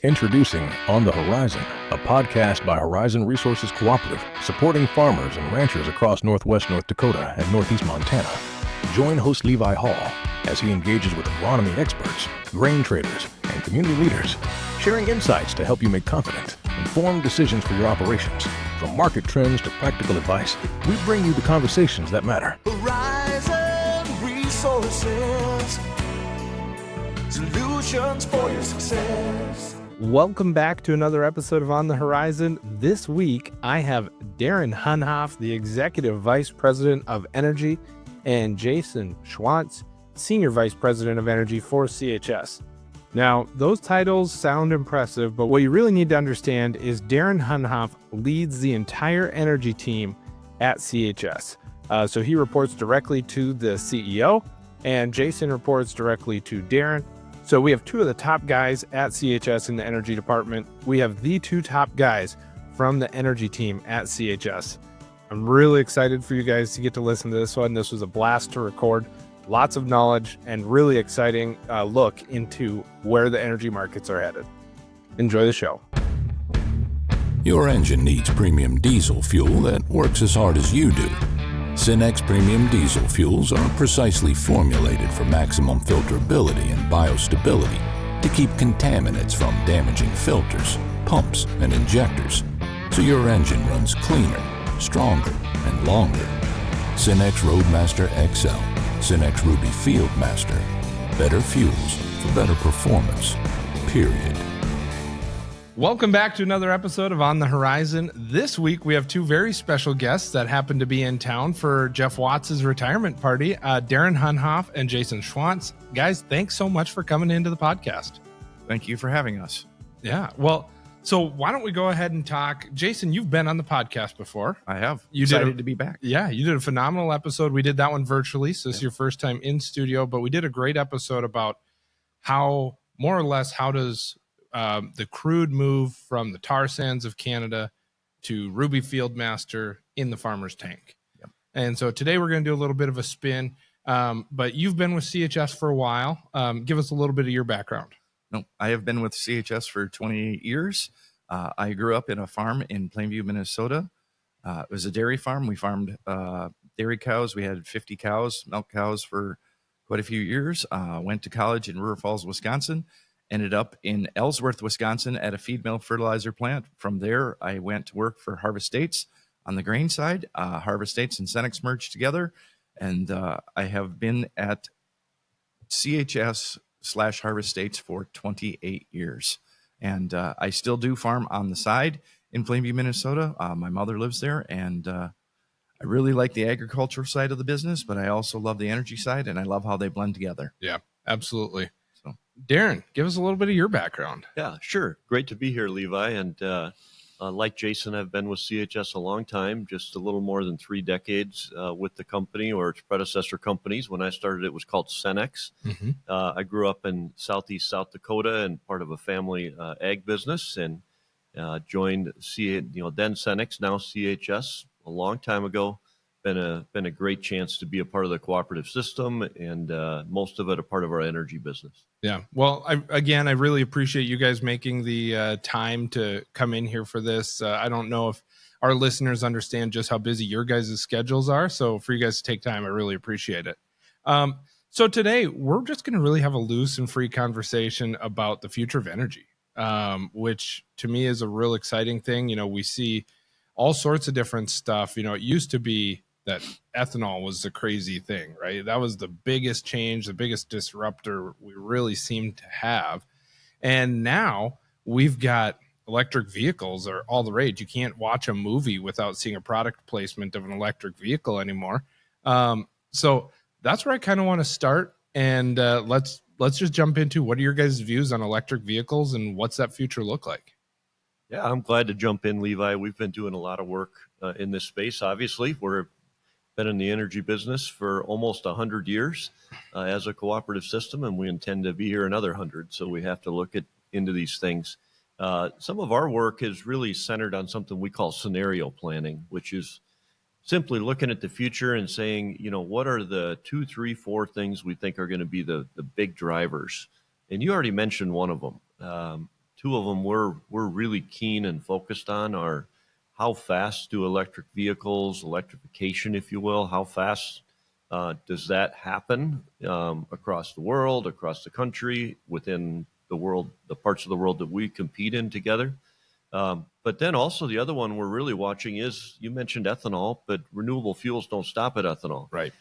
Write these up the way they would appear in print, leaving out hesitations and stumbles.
Introducing On the Horizon, a podcast by Horizon Resources Cooperative, supporting farmers and ranchers across northwest North Dakota and northeast Montana. Join host Levi Hall as he engages with agronomy experts, grain traders, and community leaders, sharing insights to help you make confident, informed decisions for your operations. From market trends to practical advice, we bring you the conversations that matter. Horizon Resources, solutions for your success. Welcome back to another episode of On the Horizon. This week, I have Darin Hunhoff, the Executive Vice President of Energy, and Jason Schwantz, Senior Vice President of Energy for CHS. Now, those titles sound impressive, but what you really need to understand is Darin Hunhoff leads the entire energy team at CHS. So he reports directly to the CEO, and Jason reports directly to Darin. So we have two of the top guys at CHS in the energy department. We have the two top guys from the energy team at CHS. I'm really excited for you guys to get to listen to this one. This was a blast to record. Lots of knowledge and really exciting look into where the energy markets are headed. Enjoy the show. Your engine needs premium diesel fuel that works as hard as you do. Cenex premium diesel fuels are precisely formulated for maximum filterability and biostability to keep contaminants from damaging filters, pumps, and injectors, so your engine runs cleaner, stronger, and longer. Cenex Roadmaster XL, Cenex Ruby Fieldmaster, better fuels for better performance, period. Welcome back to another episode of On the Horizon. This week, we have two very special guests that happen to be in town for Jeff Watts' retirement party, Darin Hunhoff and Jason Schwantz. Guys, thanks so much for coming into the podcast. Thank you for having us. Yeah, well, so why don't we go ahead and talk. Jason, you've been on the podcast before. I have. You Excited to be back. Yeah, you did a phenomenal episode. We did that one virtually, so this is your first time in studio, but we did a great episode about how, more or less, how does the crude move from the tar sands of Canada to Ruby Fieldmaster in the farmer's tank. Yep. And so today we're going to do a little bit of a spin, but you've been with CHS for a while. Give us a little bit of your background. No, I have been with CHS for 28 years. I grew up in a farm in Plainview, Minnesota. It was a dairy farm. We farmed dairy cows. We had 50 cows, milk cows for quite a few years. Went to college in River Falls, Wisconsin. Ended up in Ellsworth, Wisconsin at a feed mill fertilizer plant. From there, I went to work for Harvest States on the grain side. Harvest States and Cenex merged together. And I have been at CHS/Harvest States for 28 years. And I still do farm on the side in Plainview, Minnesota. My mother lives there. And I really like the agricultural side of the business, but I also love the energy side, and I love how they blend together. Yeah, absolutely. Darin, give us a little bit of your background. Yeah, sure. Great to be here, Levi. And like Jason, I've been with CHS a long time, just a little more than 3 decades with the company or its predecessor companies. When I started, it was called Cenex. Mm-hmm. I grew up in southeast South Dakota and part of a family ag business, and joined then Cenex, now CHS, a long time ago. Been a great chance to be a part of the cooperative system, and most of it a part of our energy business. Yeah. Well, I really appreciate you guys making the time to come in here for this. I don't know if our listeners understand just how busy your guys' schedules are. So for you guys to take time, I really appreciate it. So today we're just going to really have a loose and free conversation about the future of energy, which to me is a real exciting thing. You know, we see all sorts of different stuff. You know, it used to be that ethanol was the crazy thing, right? That was the biggest change, the biggest disruptor we really seem to have. And now we've got electric vehicles are all the rage. You can't watch a movie without seeing a product placement of an electric vehicle anymore. So that's where I kind of want to start. And let's just jump into what are your guys' views on electric vehicles and what's that future look like? Yeah, I'm glad to jump in, Levi. We've been doing a lot of work in this space. Obviously, we've been in the energy business for almost 100 years as a cooperative system, and we intend to be here another 100. So we have to look into these things. Some of our work is really centered on something we call scenario planning, which is simply looking at the future and saying, what are the 2, 3, 4 things we think are going to be the big drivers? And you already mentioned one of them. two of them we're really keen and focused on are how fast do electric vehicles, electrification, if you will, how fast does that happen across the world, across the country, within the world, the parts of the world that we compete in together? But then also the other one we're really watching is, you mentioned ethanol, but renewable fuels don't stop at ethanol. Right.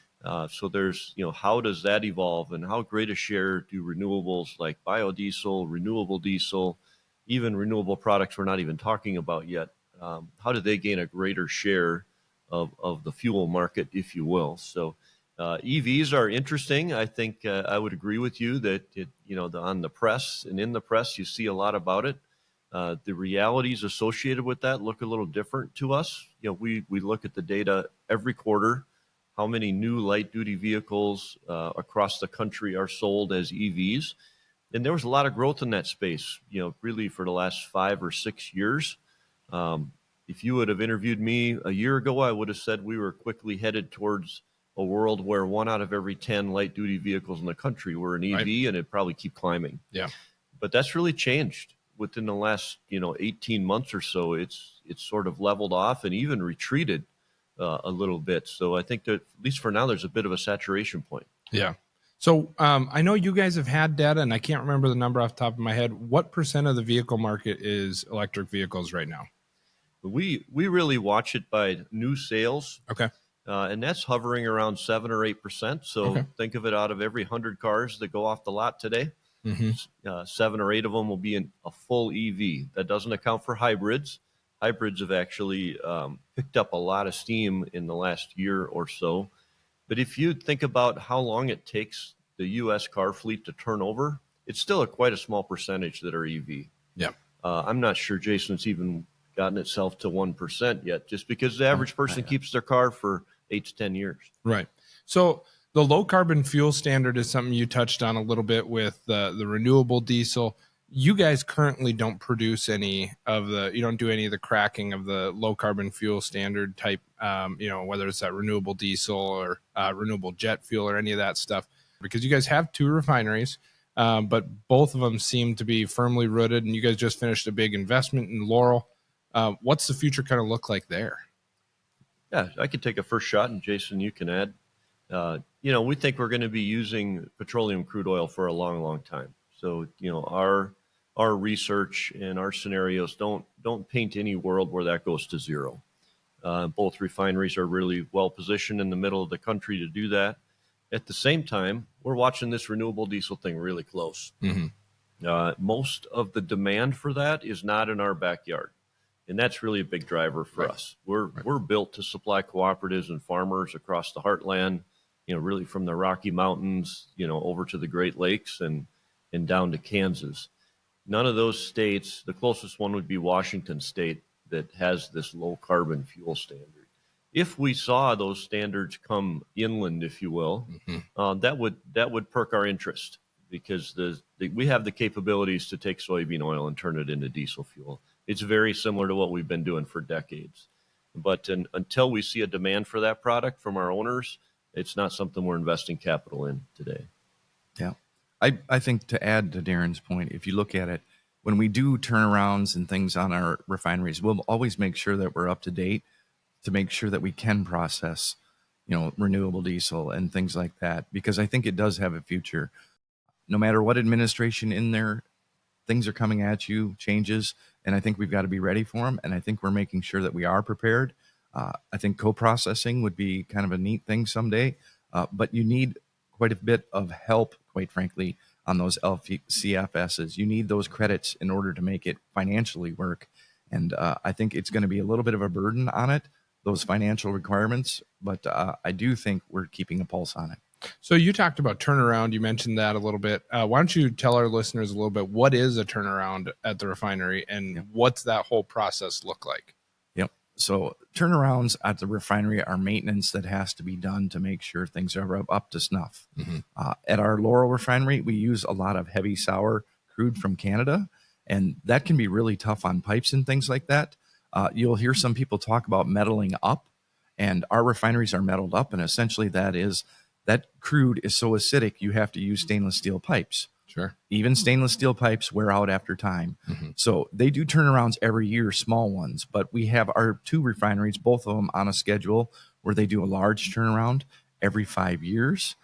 So there's, how does that evolve, and how great a share do renewables like biodiesel, renewable diesel, even renewable products we're not even talking about yet, how do they gain a greater share of the fuel market, if you will? So EVs are interesting. I think I would agree with you that on the press and in the press, you see a lot about it. The realities associated with that look a little different to us. We look at the data every quarter, how many new light-duty vehicles across the country are sold as EVs. And there was a lot of growth in that space, really for the last 5 or 6 years. If you would have interviewed me a year ago, I would have said we were quickly headed towards a world where 1 out of every 10 light-duty vehicles in the country were an EV, right, and it'd probably keep climbing. Yeah. But that's really changed within the last 18 months or so. It's sort of leveled off and even retreated a little bit. So I think that at least for now, there's a bit of a saturation point. Yeah. So I know you guys have had data, and I can't remember the number off the top of my head. What % of the vehicle market is electric vehicles right now? We really watch it by new sales. Okay. And that's hovering around 7 or 8%. So okay, think of it, out of every 100 cars that go off the lot today, 7 or 8 of them will be in a full EV. That doesn't account for hybrids. Hybrids have actually picked up a lot of steam in the last year or so. But if you think about how long it takes the U.S. car fleet to turn over, it's still quite a small percentage that are EV. Yeah. I'm not sure Jason's even gotten itself to 1% yet, just because the average person keeps their car for 8 to 10 years. Right. So the low carbon fuel standard is something you touched on a little bit with the renewable diesel. You guys currently don't produce you don't do any of the cracking of the low carbon fuel standard type, whether it's that renewable diesel or renewable jet fuel or any of that stuff, because you guys have 2 refineries, but both of them seem to be firmly rooted, and you guys just finished a big investment in Laurel. What's the future kind of look like there? Yeah, I could take a first shot, and Jason, you can add. We think we're going to be using petroleum crude oil for a long, long time. So, our research and our scenarios don't paint any world where that goes to zero. Both refineries are really well positioned in the middle of the country to do that. At the same time, we're watching this renewable diesel thing really close. Most of the demand for that is not in our backyard. And that's really a big driver for us. We're built to supply cooperatives and farmers across the heartland, really from the Rocky Mountains, over to the Great Lakes and down to Kansas. None of those states, the closest one would be Washington State, that has this low carbon fuel standard. If we saw those standards come inland, if you will, that would perk our interest, because we have the capabilities to take soybean oil and turn it into diesel fuel. It's very similar to what we've been doing for decades. But until we see a demand for that product from our owners, it's not something we're investing capital in today. Yeah. I think, to add to Darin's point, if you look at it, when we do turnarounds and things on our refineries, we'll always make sure that we're up to date to make sure that we can process, renewable diesel and things like that, because I think it does have a future. No matter what administration in there, things are coming at you, changes, and I think we've got to be ready for them. And I think we're making sure that we are prepared. I think co-processing would be kind of a neat thing someday, but you need quite a bit of help, quite frankly, on those LCFSs. You need those credits in order to make it financially work. And I think it's going to be a little bit of a burden on it, those financial requirements, but I do think we're keeping a pulse on it. So you talked about turnaround. You mentioned that a little bit. Why don't you tell our listeners a little bit, what is a turnaround at the refinery, and what's that whole process look like? Yep. So turnarounds at the refinery are maintenance that has to be done to make sure things are up to snuff. At our Laurel refinery, we use a lot of heavy sour crude from Canada, and that can be really tough on pipes and things like that. You'll hear some people talk about metalling up, and our refineries are metalled up, and essentially that crude is so acidic you have to use stainless steel pipes. Sure. Even stainless steel pipes wear out after time. So they do turnarounds every year, small ones, but we have our 2 refineries, both of them on a schedule where they do a large turnaround every 5 years.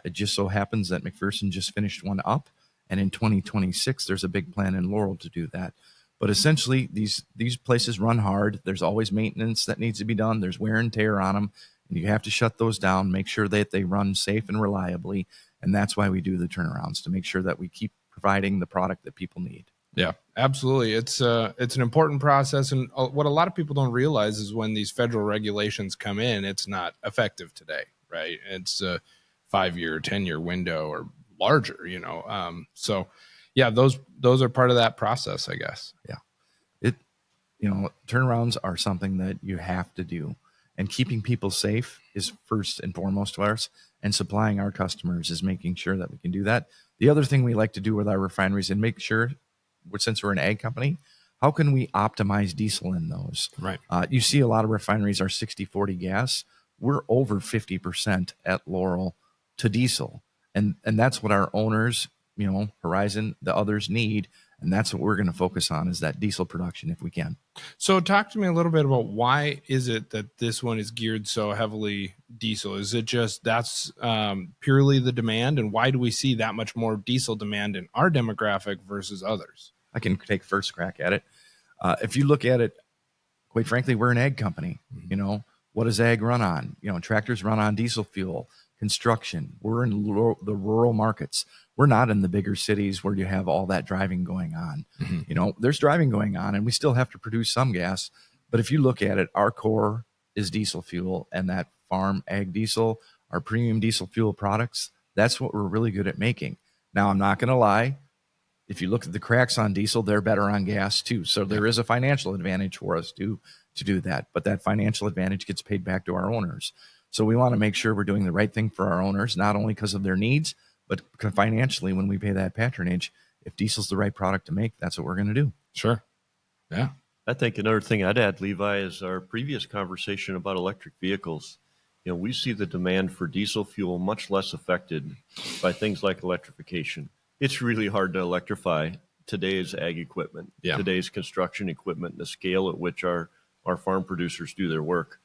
It just so happens that McPherson just finished one up, and in 2026, there's a big plan in Laurel to do that. But essentially, these places run hard. There's always maintenance that needs to be done. There's wear and tear on them, and you have to shut those down, make sure that they run safe and reliably. And that's why we do the turnarounds, to make sure that we keep providing the product that people need. Yeah, absolutely. It's an important process. And what a lot of people don't realize is when these federal regulations come in, it's not effective today, right? It's a 5-year, 10-year window or larger, so yeah, those are part of that process, I guess. Yeah. Turnarounds are something that you have to do, and keeping people safe is first and foremost to ours, and supplying our customers is making sure that we can do that. The other thing we like to do with our refineries and make sure, since we're an ag company, how can we optimize diesel in those? Right. You see a lot of refineries are 60-40 gas. We're over 50% at Laurel to diesel. And that's what our owners, Horizon, the others need. And that's what we're going to focus on, is that diesel production if we can. So talk to me a little bit about why is it that this one is geared so heavily diesel? Is it just that's purely the demand? And why do we see that much more diesel demand in our demographic versus others? I can take first crack at it. If you look at it, quite frankly, we're an ag company. What does ag run on? Tractors run on diesel fuel. Construction. We're in the rural markets. We're not in the bigger cities where you have all that driving going on. There's driving going on, and we still have to produce some gas. But if you look at it, our core is diesel fuel, and that farm ag diesel, our premium diesel fuel products, that's what we're really good at making. Now, I'm not going to lie. If you look at the cracks on diesel, they're better on gas too. So there is a financial advantage for us to do that. But that financial advantage gets paid back to our owners. So we want to make sure we're doing the right thing for our owners, not only because of their needs, but financially when we pay that patronage. If diesel's the right product to make, that's what we're going to do. Sure. Yeah. I think another thing I'd add, Levi, is our previous conversation about electric vehicles. We see the demand for diesel fuel much less affected by things like electrification. It's really hard to electrify today's ag equipment, today's construction equipment, the scale at which our farm producers do their work.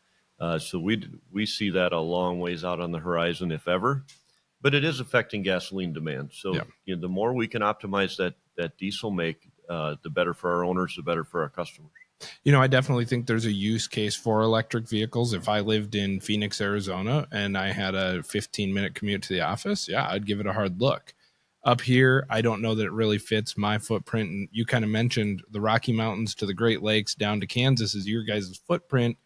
So we see that a long ways out on the horizon, if ever, but it is affecting gasoline demand. So the more we can optimize that diesel make, the better for our owners, the better for our customers. I definitely think there's a use case for electric vehicles. If I lived in Phoenix, Arizona, and I had a 15-minute commute to the office, I'd give it a hard look. Up here, I don't know that it really fits my footprint. And you kind of mentioned the Rocky Mountains to the Great Lakes down to Kansas is your guys' footprint.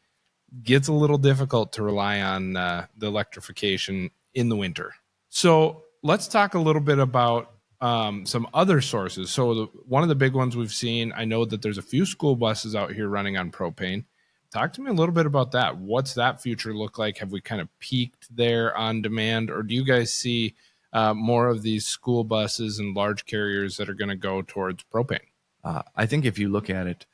Gets a little difficult to rely on the electrification in the winter. So let's talk a little bit about some other sources. So one of the big ones we've seen, I know that there's a few school buses out here running on propane. Talk to me a little bit about that. What's that future look like? Have we kind of peaked there on demand, or do you guys see more of these school buses and large carriers that are going to go towards propane? I think if you look at it,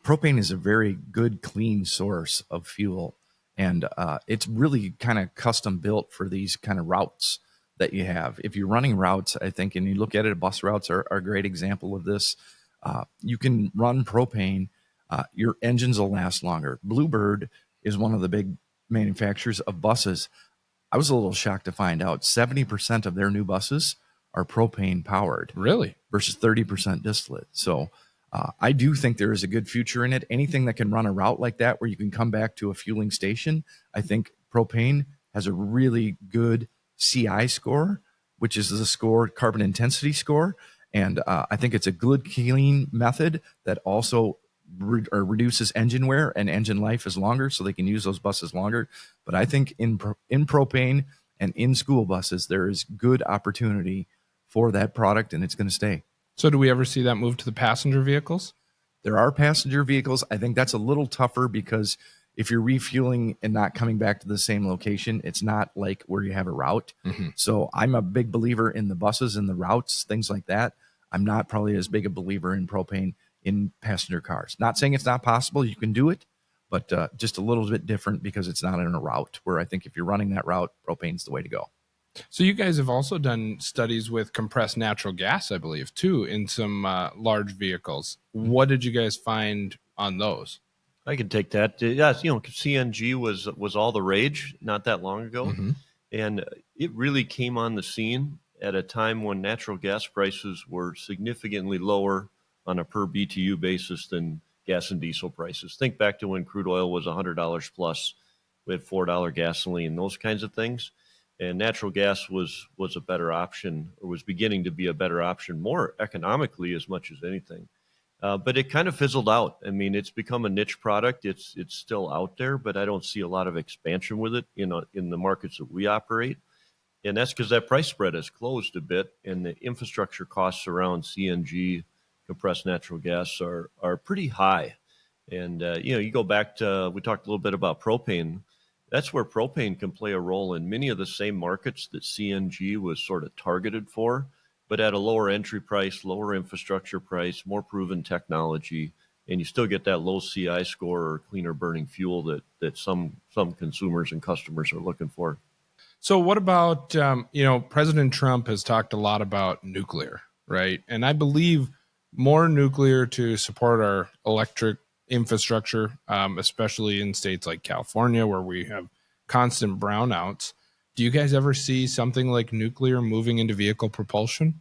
propane is a very good, clean source of fuel, and it's really kind of custom built for these kind of routes that you have. If you're running routes, I think, and you look at it, bus routes are a great example of this. You can run propane. Your engines will last longer. Bluebird is one of the big manufacturers of buses. I was a little shocked to find out 70% of their new buses are propane powered. Really? Versus 30% distillate. So I do think there is a good future in it. Anything that can run a route like that where you can come back to a fueling station, I think propane has a really good CI score, which is the score, carbon intensity score. And I think it's a good, clean method that also reduces engine wear, and engine life is longer, so they can use those buses longer. But I think in propane and in school buses, there is good opportunity for that product, and it's going to stay. So do we ever see that move to the passenger vehicles? There are passenger vehicles. I think that's a little tougher because if you're refueling and not coming back to the same location, it's not like where you have a route. Mm-hmm. So I'm a big believer in the buses and the routes, things like that. I'm not probably as big a believer in propane in passenger cars. Not saying it's not possible. You can do it, but just a little bit different because it's not in a route where I think if you're running that route, propane's the way to go. So you guys have also done studies with compressed natural gas, I believe, too, in some large vehicles. What did you guys find on those? I can take that. Yeah, CNG was all the rage not that long ago, and it really came on the scene at a time when natural gas prices were significantly lower on a per BTU basis than gas and diesel prices. Think back to when crude oil was $100 plus, we had $4 gasoline, those kinds of things. And natural gas was a better option, or was beginning to be a better option, more economically as much as anything. But it kind of fizzled out. I mean, it's become a niche product. It's still out there, but I don't see a lot of expansion with it in the markets that we operate. And that's because that price spread has closed a bit, and the infrastructure costs around CNG, compressed natural gas, are pretty high. And you go back to, we talked a little bit about propane. That's where propane can play a role in many of the same markets that CNG was sort of targeted for, but at a lower entry price, lower infrastructure price, more proven technology, and you still get that low CI score or cleaner burning fuel that some consumers and customers are looking for. So what about, President Trump has talked a lot about nuclear, right? And I believe more nuclear to support our electric infrastructure, especially in states like California, where we have constant brownouts. Do you guys ever see something like nuclear moving into vehicle propulsion?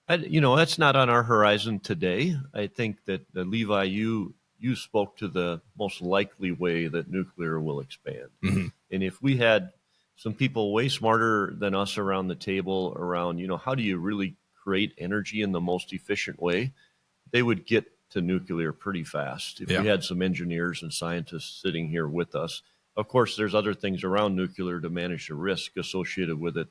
That's not on our horizon today. I think that Levi, you spoke to the most likely way that nuclear will expand. And if we had some people way smarter than us around the table around, how do you really create energy in the most efficient way, they would get to nuclear pretty fast if we had some engineers and scientists sitting here with us. Of course, there's other things around nuclear to manage the risk associated with it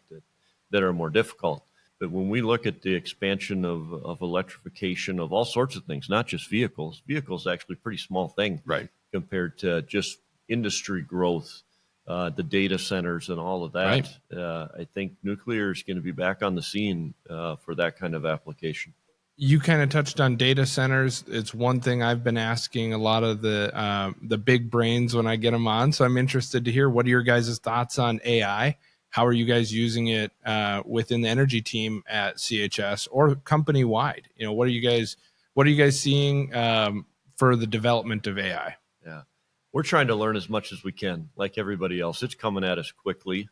that are more difficult. But when we look at the expansion of electrification of all sorts of things, not just vehicles is actually a pretty small thing, right, compared to just industry growth, the data centers and all of that. Right. I think nuclear is going to be back on the scene for that kind of application. You kind of touched on data centers. It's one thing I've been asking a lot of the big brains when I get them on. So I'm interested to hear, what are your guys' thoughts on AI? How are you guys using it within the energy team at CHS or company wide? What are you guys seeing for the development of AI? Yeah, we're trying to learn as much as we can, like everybody else. It's coming at us quickly,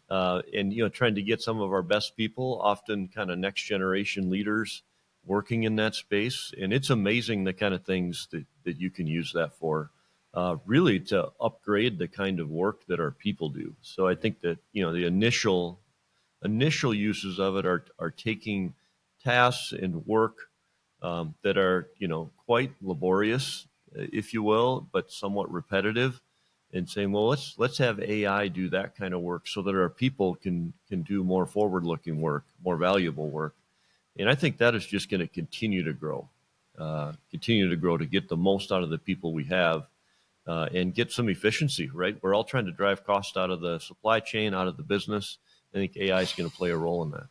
and trying to get some of our best people, often kind of next generation leaders, working in that space. And it's amazing the kind of things that you can use that for, really to upgrade the kind of work that our people do. So I think that, the initial uses of it are taking tasks and work that are, quite laborious, if you will, but somewhat repetitive, and saying, well, let's have AI do that kind of work so that our people can do more forward-looking work, more valuable work. And I think that is just going to continue to grow to get the most out of the people we have, and get some efficiency, right? We're all trying to drive cost out of the supply chain, out of the business. I think AI is going to play a role in that.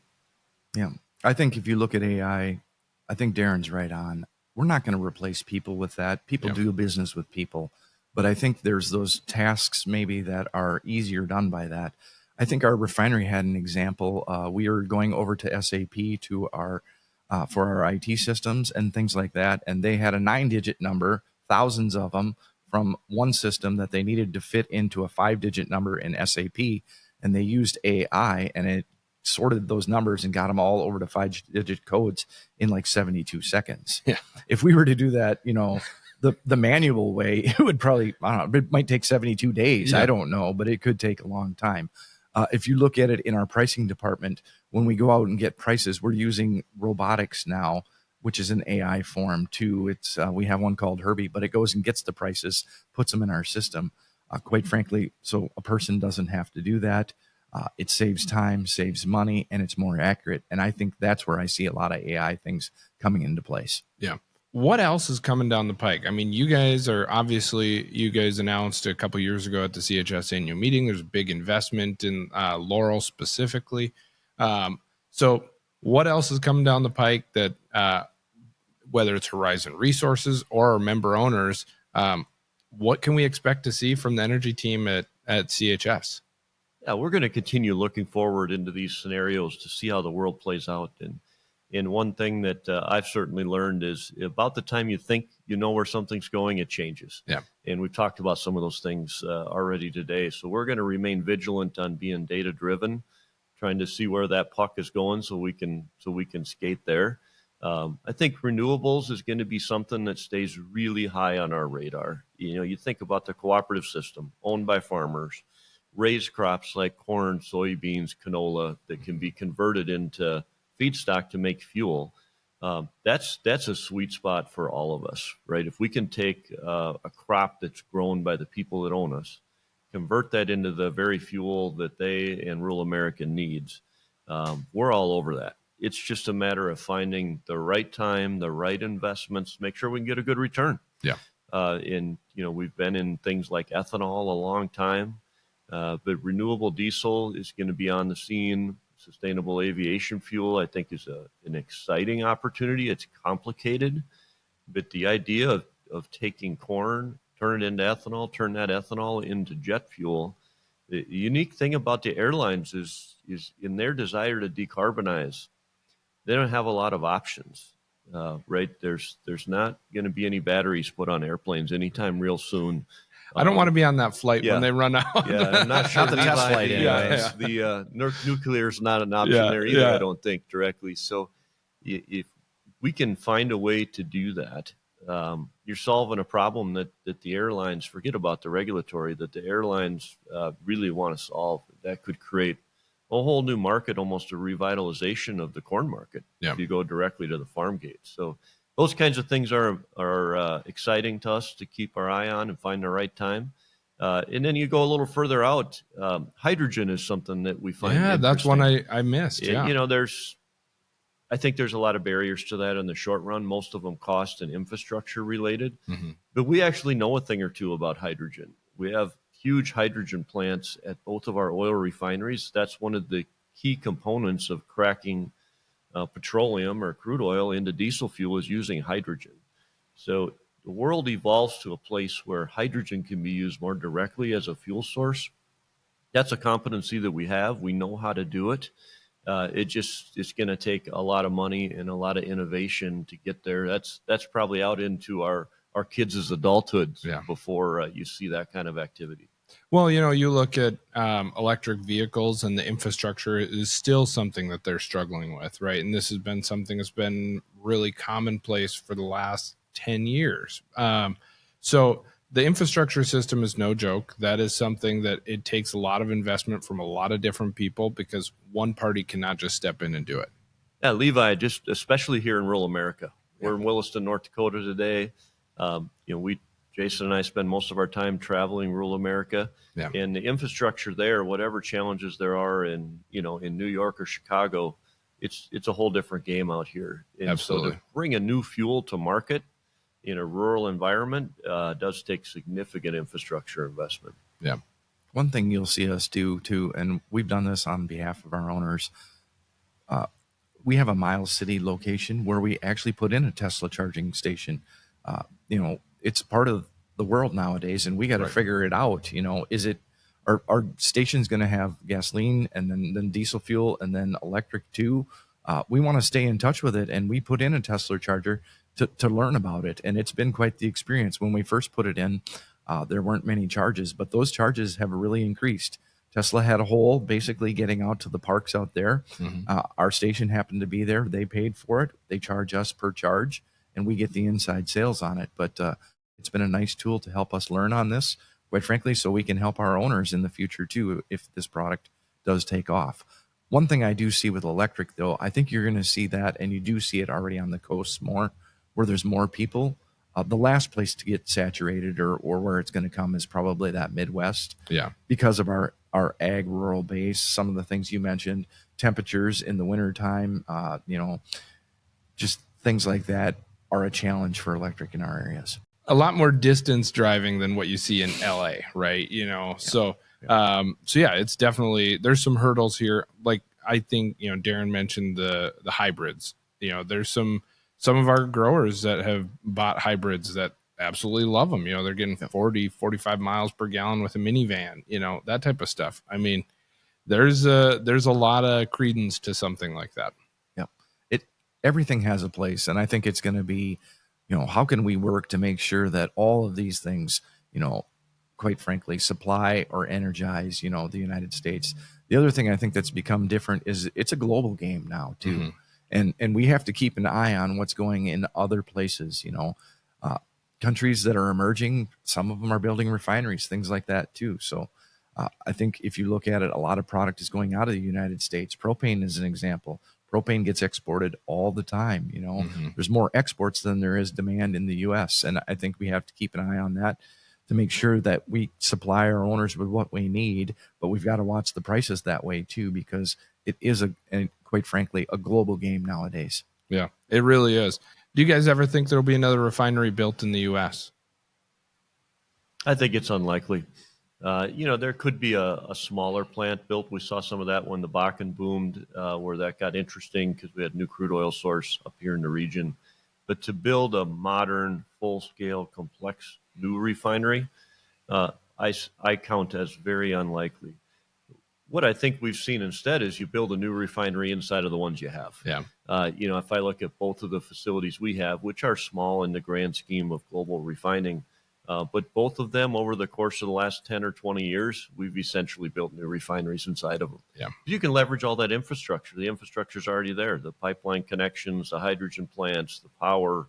Yeah. I think if you look at AI, I think Darin's right on. We're not going to replace people with that. People do business with people. But I think there's those tasks maybe that are easier done by that. I think our refinery had an example. We are going over to SAP to for our IT systems and things like that. And they had a 9-digit number, thousands of them, from one system that they needed to fit into a 5-digit number in SAP. And they used AI, and it sorted those numbers and got them all over to 5-digit codes in like 72 seconds. Yeah. If we were to do that, the manual way, it would probably, I don't know, it might take 72 days. Yeah. I don't know, but it could take a long time. If you look at it in our pricing department, when we go out and get prices, we're using robotics now, which is an AI form too. It's we have one called Herbie, but it goes and gets the prices, puts them in our system. Quite frankly, so a person doesn't have to do that. It saves time, saves money, and it's more accurate. And I think that's where I see a lot of AI things coming into place. Yeah. What else is coming down the pike? I mean, you guys announced a couple years ago at the CHS annual meeting, there's a big investment in Laurel specifically. So what else is coming down the pike that, whether it's Horizon Resources or our member owners, what can we expect to see from the energy team at CHS? Yeah, we're going to continue looking forward into these scenarios to see how the world plays out. And one thing that I've certainly learned is about the time you think you know where something's going, it changes. Yeah. And we've talked about some of those things already today. So we're going to remain vigilant on being data driven, trying to see where that puck is going so we can skate there. I think renewables is going to be something that stays really high on our radar. You think about the cooperative system owned by farmers, raise crops like corn, soybeans, canola that can be converted into feedstock to make fuel. That's a sweet spot for all of us, right? If we can take a crop that's grown by the people that own us, convert that into the very fuel that they and rural America needs, we're all over that. It's just a matter of finding the right time, the right investments, make sure we can get a good return. Yeah. We've been in things like ethanol a long time, but renewable diesel is going to be on the scene. Sustainable aviation fuel, I think, is an exciting opportunity. It's complicated, but the idea of taking corn, turn it into ethanol, turn that ethanol into jet fuel. The unique thing about the airlines is in their desire to decarbonize, they don't have a lot of options, right? There's not going to be any batteries put on airplanes anytime real soon. I don't want to be on that flight when they run out. Yeah, I'm not sure. Not the test flight anyways. The nuclear is not an option there either, I don't think, directly. So if we can find a way to do that, you're solving a problem that the airlines, forget about the regulatory, that the airlines really want to solve. That could create a whole new market, almost a revitalization of the corn market if you go directly to the farm gate. So those kinds of things are exciting to us to keep our eye on and find the right time. And then you go a little further out. Hydrogen is something that we find interesting. That's one I missed. I think there's a lot of barriers to that in the short run, most of them cost and infrastructure related. Mm-hmm. But we actually know a thing or two about hydrogen. We have huge hydrogen plants at both of our oil refineries. That's one of the key components of cracking petroleum or crude oil into diesel fuel is using hydrogen. So the world evolves to a place where hydrogen can be used more directly as a fuel source. That's a competency that we have. We know how to do it. It's going to take a lot of money and a lot of innovation to get there. That's probably out into our kids' adulthood before you see that kind of activity. Well, you look at electric vehicles and the infrastructure is still something that they're struggling with, right? And this has been something that's been really commonplace for the last 10 years. So the infrastructure system is no joke. That is something that it takes a lot of investment from a lot of different people because one party cannot just step in and do it. Yeah, Levi, just especially here in rural America. We're in Williston, North Dakota today. Jason and I spend most of our time traveling rural America, and the infrastructure there, whatever challenges there are in New York or Chicago, it's a whole different game out here. And Absolutely. So to bring a new fuel to market in a rural environment does take significant infrastructure investment. Yeah. One thing you'll see us do too, and we've done this on behalf of our owners, we have a Miles City location where we actually put in a Tesla charging station. It's part of the world nowadays, and we got to figure it out. Is it our station's going to have gasoline and then diesel fuel and then electric too? We want to stay in touch with it, and we put in a Tesla charger to learn about it, and it's been quite the experience. When we first put it in, there weren't many charges, but those charges have really increased. Tesla had a hole basically getting out to the parks out there. Mm-hmm. Our station happened to be there. They paid for it. They charge us per charge, and we get the inside sales on it. But it's been a nice tool to help us learn on this, quite frankly, so we can help our owners in the future too if this product does take off. One thing I do see with electric, though, I think you're going to see that, and you do see it already on the coasts more, where there's more people. The last place to get saturated or where it's going to come is probably that Midwest. Yeah. Because of our ag rural base, some of the things you mentioned, temperatures in the wintertime, just things like that are a challenge for electric in our areas. A lot more distance driving than what you see in LA, right? So it's definitely, there's some hurdles here. Like I think, Darin mentioned the hybrids, there's some of our growers that have bought hybrids that absolutely love them. They're getting 40, 45 miles per gallon with a minivan, that type of stuff. I mean, there's a lot of credence to something like that. Everything has a place, and I think it's going to be, how can we work to make sure that all of these things, quite frankly, supply or energize, the United States. The other thing I think that's become different is it's a global game now too, and we have to keep an eye on what's going in other places. Countries that are emerging, some of them are building refineries, things like that too. So I think if you look at it, a lot of product is going out of the United States. Propane is an example. Propane gets exported all the time. There's more exports than there is demand in the U.S. And I think we have to keep an eye on that to make sure that we supply our owners with what we need. But we've got to watch the prices that way too, because it is quite frankly, a global game nowadays. Yeah, it really is. Do you guys ever think there'll be another refinery built in the U.S.? I think it's unlikely. There could be a smaller plant built. We saw some of that when the Bakken boomed, where that got interesting because we had new crude oil source up here in the region. But to build a modern, full-scale, complex new refinery, I count as very unlikely. What I think we've seen instead is you build a new refinery inside of the ones you have. Yeah. If I look at both of the facilities we have, which are small in the grand scheme of global refining, but both of them over the course of the last 10 or 20 years, we've essentially built new refineries inside of them. Yeah. You can leverage all that infrastructure. The infrastructure's already there. The pipeline connections, the hydrogen plants, the power,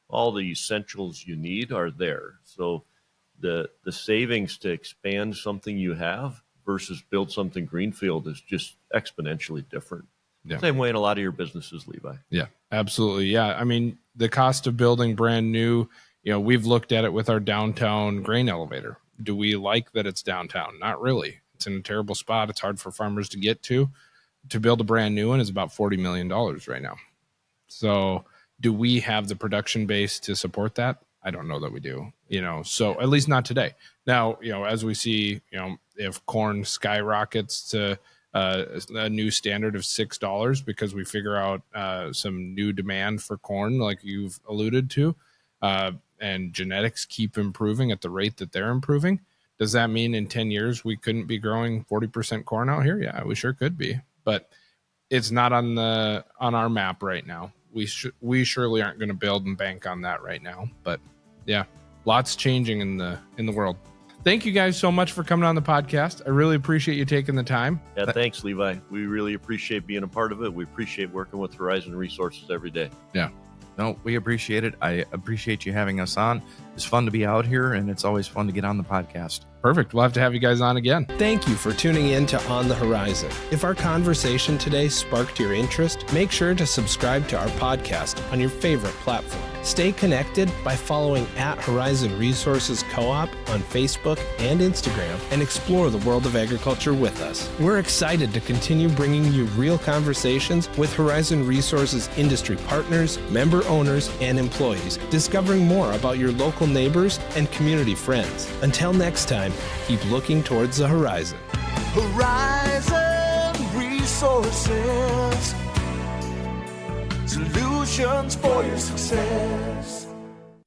all the essentials you need are there. So the savings to expand something you have versus build something greenfield is just exponentially different. Yeah. Same way in a lot of your businesses, Levi. Yeah, absolutely. Yeah. I mean, the cost of building brand new, we've looked at it with our downtown grain elevator. Do we like that it's downtown? Not really. It's in a terrible spot. It's hard for farmers to get to. To build a brand new one is about $40 million right now. So do we have the production base to support that? I don't know that we do, so at least not today. Now, as we see, if corn skyrockets to a new standard of $6 because we figure out some new demand for corn, like you've alluded to, and genetics keep improving at the rate that they're improving, does that mean in 10 years we couldn't be growing 40% corn out here? Yeah, we sure could be, but it's not on our map right now. We surely aren't going to build and bank on that right now, but yeah, lots changing in the world. Thank you guys so much for coming on the podcast. I really appreciate you taking the time. Yeah, thanks, Levi. We really appreciate being a part of it. We appreciate working with Horizon Resources every day. Yeah. No, we appreciate it. I appreciate you having us on. It's fun to be out here, and it's always fun to get on the podcast. Perfect. We'll have to have you guys on again. Thank you for tuning in to On the Horizon. If our conversation today sparked your interest, make sure to subscribe to our podcast on your favorite platform. Stay connected by following @Horizon Resources Co-op on Facebook and Instagram, and explore the world of agriculture with us. We're excited to continue bringing you real conversations with Horizon Resources industry partners, member owners, and employees, discovering more about your local neighbors and community friends. Until next time, keep looking towards the horizon. Horizon Resources, solutions for your success.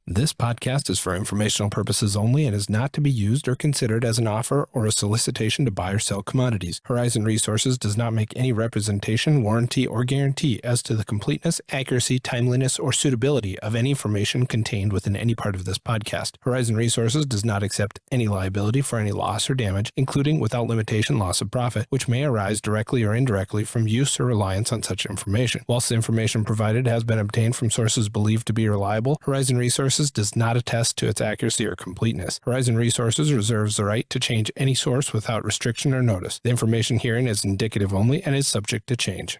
This podcast is for informational purposes only and is not to be used or considered as an offer or a solicitation to buy or sell commodities. Horizon Resources does not make any representation, warranty, or guarantee as to the completeness, accuracy, timeliness, or suitability of any information contained within any part of this podcast. Horizon Resources does not accept any liability for any loss or damage, including without limitation loss of profit, which may arise directly or indirectly from use or reliance on such information. Whilst the information provided has been obtained from sources believed to be reliable, Horizon Resources does not attest to its accuracy or completeness. Horizon Resources reserves the right to change any source without restriction or notice. The information herein is indicative only and is subject to change.